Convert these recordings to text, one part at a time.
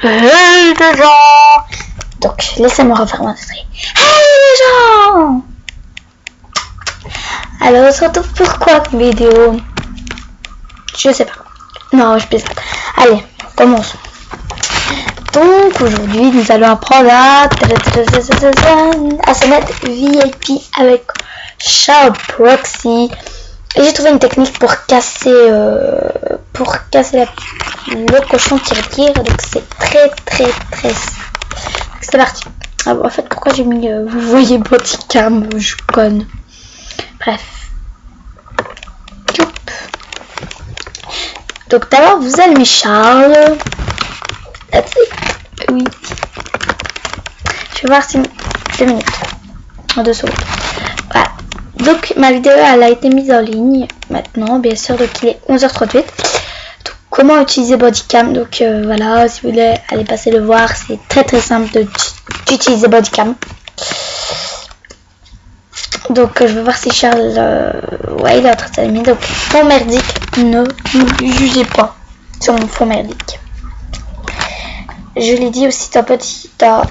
Hey les gens. Donc laissez-moi refaire mon entrée. Hey les gens. Alors on se retrouve pour quoi comme vidéo? Je sais pas. Non, je plaisante. Allez, commençons. Donc aujourd'hui nous allons apprendre à se mettre VIP avec SharpProxy. Et j'ai trouvé une technique pour casser le cochon qui retire. Donc c'est très c'est parti. Ah bon, en fait pourquoi j'ai mis vous voyez bodycam, je conne. Bref. Donc d'abord vous allumez Charles. Oui. Je vais voir si 2 minutes. En 2 secondes. Voilà. Donc ma vidéo elle a été mise en ligne maintenant, bien sûr, donc il est 11h38. Donc comment utiliser Bodycam, donc voilà, si vous voulez aller passer le voir, c'est très simple d'utiliser Bodycam. Donc je vais voir si Charles, ouais il est en train de s'allumer, donc fond merdique, ne jugez pas sur mon fond merdique. Je l'ai dit aussi dans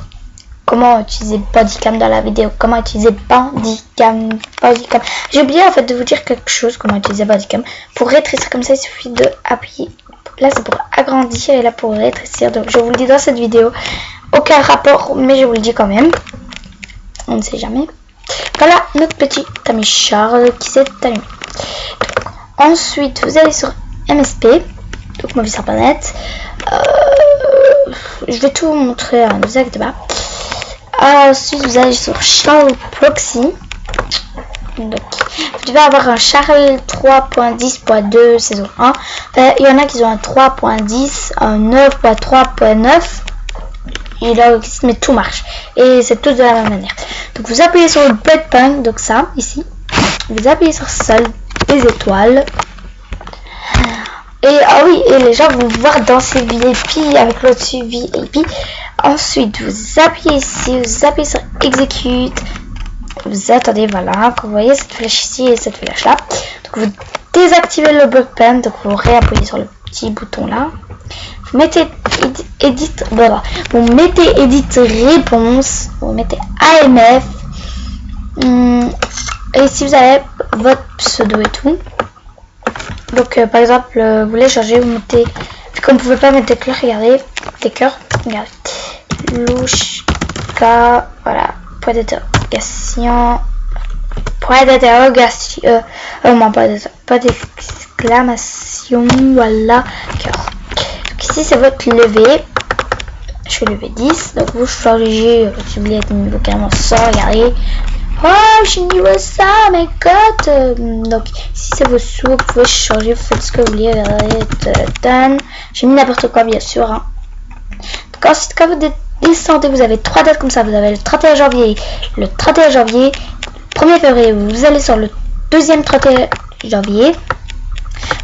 comment utiliser Bodycam dans la vidéo, comment utiliser Bodycam. J'ai oublié en fait de vous dire quelque chose, comment utiliser Bodycam. Pour rétrécir comme ça, il suffit de appuyer. Là c'est pour agrandir et là pour rétrécir. Donc je vous le dis dans cette vidéo, aucun rapport, mais je vous le dis quand même. On ne sait jamais. Voilà notre petit ami Charles qui s'est allumé. Ensuite vous allez sur MSP, donc ma vie sur planète. Je vais tout vous montrer, ne vous inquiétez pas. Ensuite vous allez sur SharpProxy. Donc vous devez avoir un Charles 3.10.2 saison 1. Il y en a qui ont un 3.10, un 9.3.9. Il existe, mais tout marche. Et c'est tout de la même manière. Donc vous appuyez sur le Bloodpunk, donc ça, ici. Vous appuyez sur ça, les étoiles. Et ah oui, et les gens vont voir danser VIP avec l'au-dessus VIP. Ensuite, vous appuyez ici, vous appuyez sur Execute. Vous attendez, voilà, quand vous voyez cette flèche ici et cette flèche là. Donc vous désactivez le Bloodpunk, donc vous réappuyez sur le petit bouton là. Vous mettez Edit, voilà. Vous mettez Edit réponse, vous mettez AMF. Et si vous avez votre pseudo et tout. Donc par exemple, vous voulez changer, vous mettez, comme vous ne pouvez pas mettre des cœurs, regardez, des cœurs, regardez, Louchka, voilà, point d'interrogation, pas d'exclamation, voilà, cœur. Donc ici c'est votre levé, je fais levé 10, donc vous changez, si vous voulez être niveau carrément 100, regardez. Oh, je suis niveau 100, my god. Donc ici c'est vos sous, vous pouvez changer, vous faites ce que vous voulez. J'ai mis n'importe quoi bien sûr. Hein. Donc ensuite quand vous descendez, vous avez 3 dates comme ça. Vous avez le 31 janvier, le 31 janvier, 1er février. Vous allez sur le deuxième 31 janvier.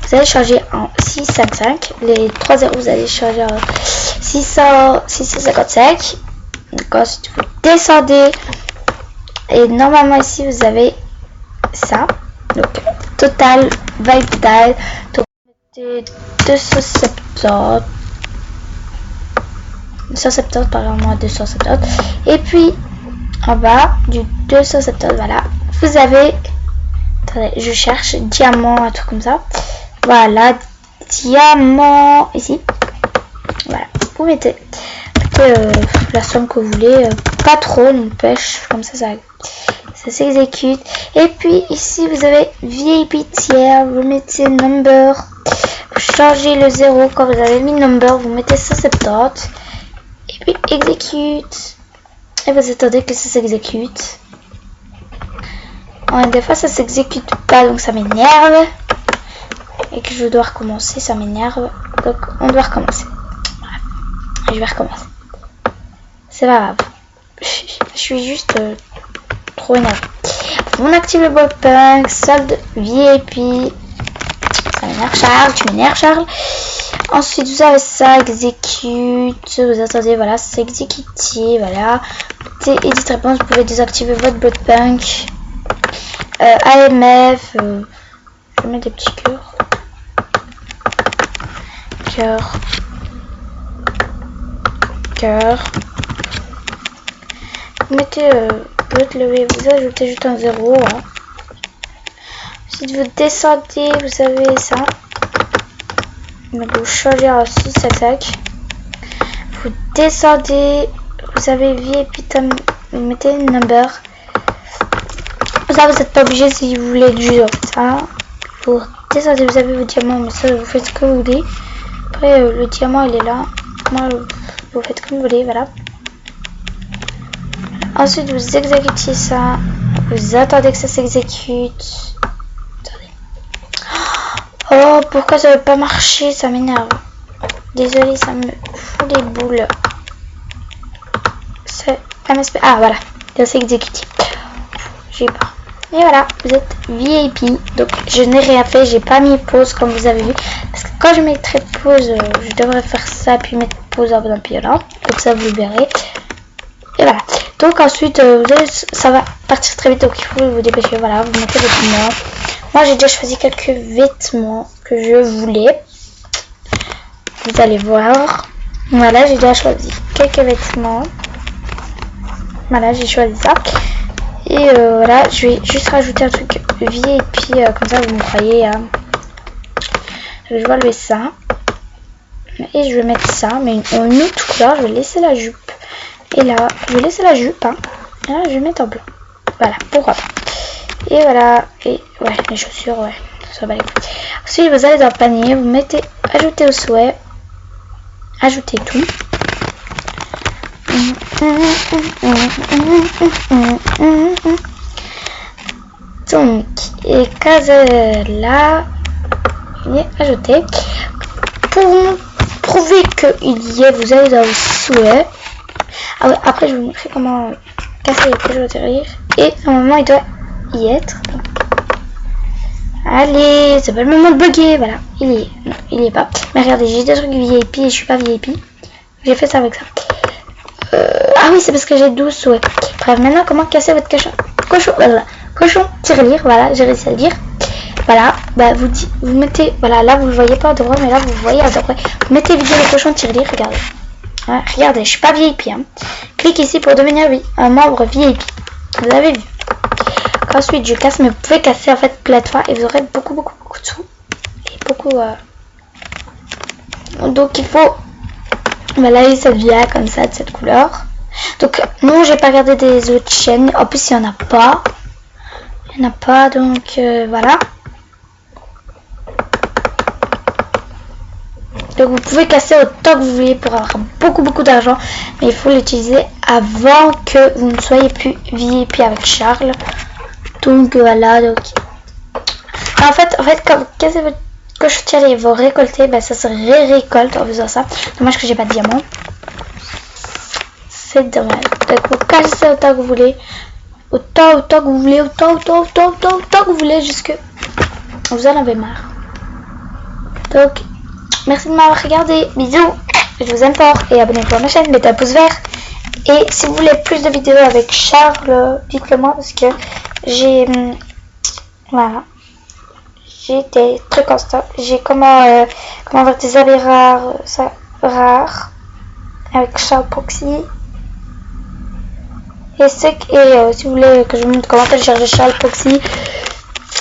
Vous allez changer en 655. Les 3 0 vous allez changer en 655. Donc ensuite vous descendez. Et normalement ici vous avez ça. Donc total, vital. Donc vous mettez 270 par exemple 270. Et puis en bas du 270, voilà. Vous avez, attendez, je cherche diamant, un truc comme ça. Voilà, diamant ici. Voilà, vous mettez la somme que vous voulez, pas trop, une pêche, comme ça s'exécute. Et puis ici vous avez VIP tiers, vous mettez number, vous changez le 0 quand vous avez mis number, vous mettez 170 et puis exécute et vous attendez que ça s'exécute. Ouais, des fois ça s'exécute pas, donc ça m'énerve et que je dois recommencer, ça m'énerve, donc on doit recommencer. Voilà. Je vais recommencer, c'est pas grave, je suis juste trop énervé. On active le Bloodpunk, solde VIP. Ça m'énerve Charles, tu m'énerves Charles. Ensuite vous avez ça, exécute. Vous attendez, voilà, c'est exécuté, voilà. Edit réponse, vous pouvez désactiver votre Bloodpunk. AMF. Je vais mettre des petits cœurs. Cœur. cœur. Vous mettez votre levé, vous ajoutez juste un 0. Hein. Ensuite vous descendez, vous avez ça. Donc vous changez en 6, tac. Vous descendez, vous avez VIP, vous mettez number. Ça vous n'êtes pas obligé si vous voulez du jeu. Ça. Vous descendez, vous avez vos diamants, mais ça vous faites ce que vous voulez. Après le diamant il est là. Moi vous faites comme vous voulez, voilà. Ensuite vous exécutez ça. Vous attendez que ça s'exécute. Oh, pourquoi ça veut pas marcher? Ça m'énerve. Désolé, ça me fout les boules. C'est MSP. Ah, voilà. Ça s'est exécuté. J'ai peur. Et voilà, vous êtes VIP. Donc, je n'ai rien fait. J'ai pas mis pause comme vous avez vu. Parce que quand je mettrai pause, je devrais faire ça. Puis mettre pause avant d'un pied là. Donc, ça, vous le verrez. Et voilà. Donc, ensuite, ça va partir très vite. Donc, il faut vous dépêcher. Voilà, vous mettez votre nom. Moi, j'ai déjà choisi quelques vêtements que je voulais. Vous allez voir. Voilà, j'ai déjà choisi quelques vêtements. Voilà, j'ai choisi ça. Et voilà, je vais juste rajouter un truc VIP. Comme ça, vous me croyez. Je vais enlever ça. Et je vais mettre ça. Mais une autre couleur. Je vais laisser la jupe. Et là, je vais laisser la jupe. Hein. Et là, je vais mettre en blanc. Voilà, pourquoi pas. Et voilà, et ouais, les chaussures, ouais, ça va les coups. Ensuite, vous allez dans le panier, vous mettez ajouter au souhait, ajoutez tout. Donc, et case là, il est ajouté. Pour prouver qu'il y est, vous allez dans le souhait. Ah ouais, après, je vais vous montrer comment casser les pièges au terrier. Et normalement, il doit y être. Allez, c'est pas le moment de bugger. Voilà, il y est. Non, il y est pas. Mais regardez, j'ai des trucs VIP et je suis pas VIP. J'ai fait ça avec ça. Ah oui, c'est parce que j'ai 12 souhaits. Bref, maintenant, comment casser votre cochon tirelire. Voilà, j'ai réussi à le dire. Voilà, bah vous mettez. Voilà, là vous le voyez pas à droite, mais là vous le voyez à droite. Vous mettez vidéo le cochon tirelire. Regardez. Ouais, regardez, je suis pas VIP. Hein. Clique ici pour devenir un membre VIP. Vous avez vu. Ensuite, je casse, mais vous pouvez casser en fait plein de fois et vous aurez beaucoup de sous. Et beaucoup. Donc, il faut. Voilà, ça vient comme ça, de cette couleur. Donc, non, j'ai pas regardé des autres chaînes. En plus, il n'y en a pas. Il n'y en a pas, donc voilà. Donc, vous pouvez casser autant que vous voulez pour avoir beaucoup d'argent. Mais il faut l'utiliser avant que vous ne soyez plus VIP avec Charles. Donc voilà, donc en fait quand vous cassez votre cochon et vous récoltez, ben, ça se récolte en faisant ça. Dommage que j'ai pas de diamant. C'est dommage. Donc vous cassez autant que vous voulez. Autant que vous voulez, autant que vous voulez, jusque vous en avez marre. Donc merci de m'avoir regardé. Bisous. Je vous aime fort et abonnez-vous à ma chaîne, mettez un pouce vert. Et si vous voulez plus de vidéos avec Charles, dites-le moi parce que j'ai voilà, j'ai des trucs en stock. J'ai comment avoir des habits rares avec Charles Proxy. Et si vous voulez que je vous montre comment télécharger Charles Proxy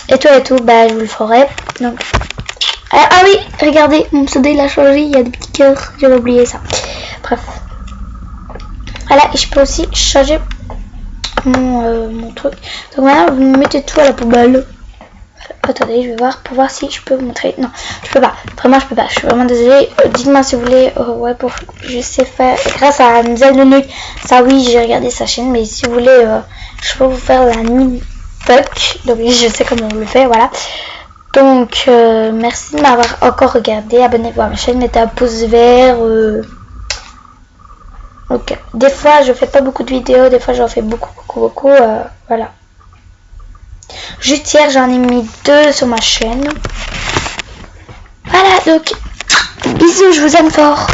et tout, bah je vous le ferai. Donc ah oui, regardez, mon pseudo il a changé, il y a des petits cœurs, j'avais oublié ça. Bref. Voilà, et je peux aussi changer mon truc. Donc maintenant, vous mettez tout à la poubelle. Attendez, je vais voir pour voir si je peux vous montrer. Non, je peux pas. Vraiment, je peux pas. Je suis vraiment désolée. Dites-moi si vous voulez. Ouais, je sais faire. Grâce à Nzel de Nuit. Ça, oui, j'ai regardé sa chaîne. Mais si vous voulez, je peux vous faire la nuit puck. Donc, je sais comment on le fait. Voilà. Donc, merci de m'avoir encore regardé. Abonnez-vous à ma chaîne. Mettez un pouce vert. Donc, des fois, je fais pas beaucoup de vidéos. Des fois, j'en fais beaucoup. Voilà. Juste hier, j'en ai mis 2 sur ma chaîne. Voilà, donc, bisous, je vous aime fort.